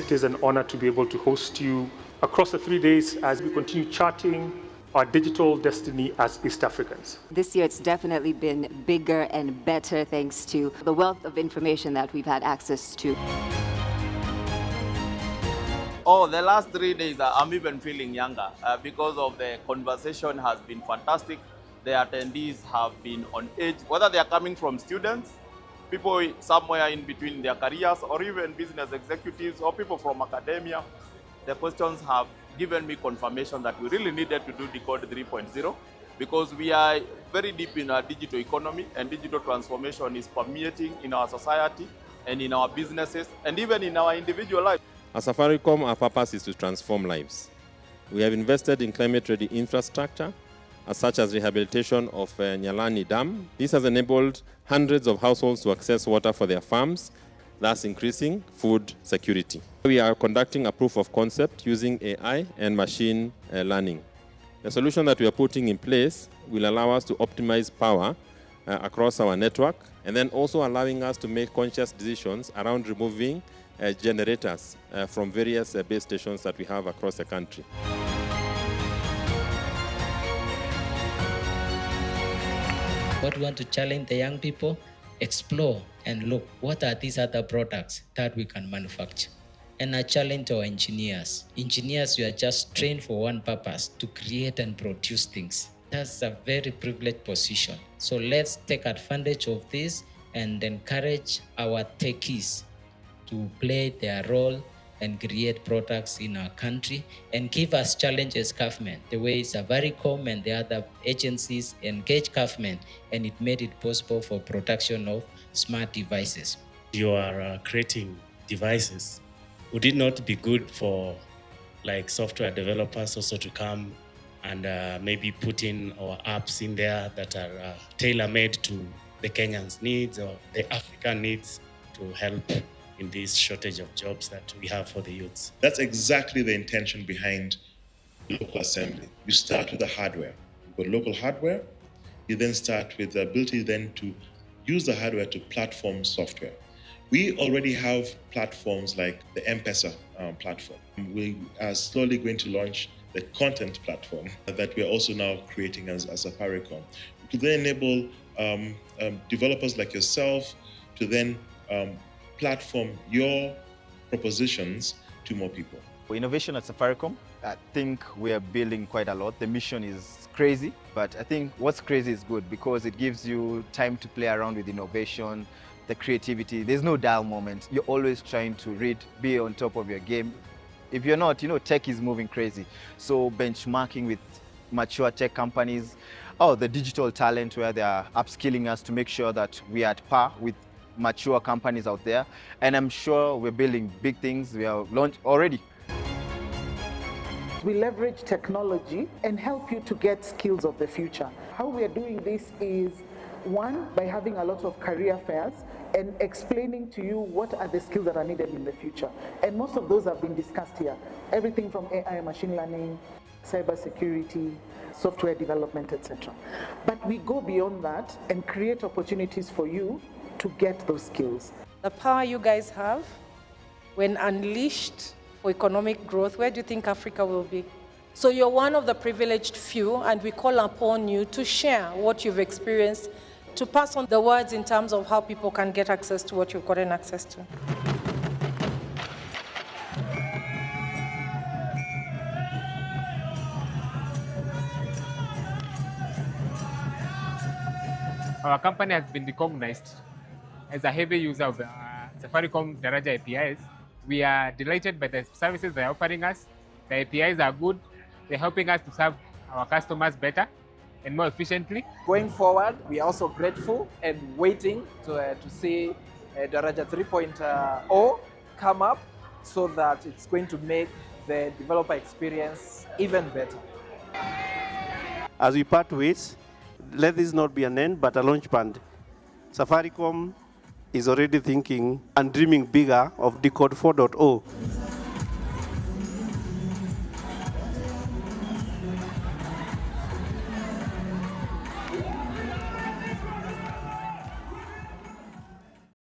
it is an honor to be able to host you across the 3 days as we continue charting our digital destiny as East Africans. This year it's definitely been bigger and better thanks to the wealth of information that we've had access to. Oh, the last 3 days, I'm even feeling younger because of the conversation has been fantastic. The attendees have been on edge, whether they are coming from students, people somewhere in between their careers, or even business executives or people from academia. The questions have given me confirmation that we really needed to do Decode 3.0 because we are very deep in our digital economy, and digital transformation is permeating in our society and in our businesses and even in our individual life. As Safaricom, our purpose is to transform lives. We have invested in climate-ready infrastructure, such as rehabilitation of Nyalani Dam. This has enabled hundreds of households to access water for their farms, thus increasing food security. We are conducting a proof of concept using AI and machine learning. The solution that we are putting in place will allow us to optimize power across our network, and then also allowing us to make conscious decisions around removing generators from various base stations that we have across the country. What we want to challenge the young people, explore and look, what are these other products that we can manufacture? And I challenge our engineers. Engineers, you are just trained for one purpose, to create and produce things. That's a very privileged position. So let's take advantage of this and encourage our techies to play their role and create products in our country and give us challenges government, the way Safaricom and the other agencies engage government, and it made it possible for production of smart devices. You are creating devices. Would it not be good for like software developers also to come and maybe put in our apps in there that are tailor-made to the Kenyans' needs or the African needs to help in this shortage of jobs that we have for the youths? That's exactly the intention behind local assembly. You start with the hardware. You've got local hardware. You then start with the ability then to use the hardware to platform software. We already have platforms like the M-PESA platform. We are slowly going to launch the content platform that we're also now creating as Safaricom. To then enable developers like yourself to then platform your propositions to more people. For innovation at Safaricom, I think we are building quite a lot. The mission is crazy, but I think what's crazy is good because it gives you time to play around with innovation, the creativity. There's no dull moment. You're always trying to read, be on top of your game. If you're not, tech is moving crazy. So benchmarking with mature tech companies, the digital talent where they are upskilling us to make sure that we are at par with mature companies out there, and I'm sure we're building big things. We are launched already. We leverage technology and help you to get skills of the future. How we are doing this is, one, by having a lot of career fairs and explaining to you what are the skills that are needed in the future. And most of those have been discussed here. Everything from AI, machine learning, cybersecurity, software development, etc. But we go beyond that and create opportunities for you to get those skills. The power you guys have, when unleashed for economic growth, where do you think Africa will be? So you're one of the privileged few, and we call upon you to share what you've experienced, to pass on the words in terms of how people can get access to what you've gotten access to. Our company has been recognized as a heavy user of Safaricom Daraja APIs. We are delighted by the services they're offering us. The APIs are good. They're helping us to serve our customers better and more efficiently. Going forward, we are also grateful and waiting to see Daraja 3.0 come up so that it's going to make the developer experience even better. As we part ways, let this not be an end, but a launchpad. Safaricom is already thinking and dreaming bigger of Decode 4.0.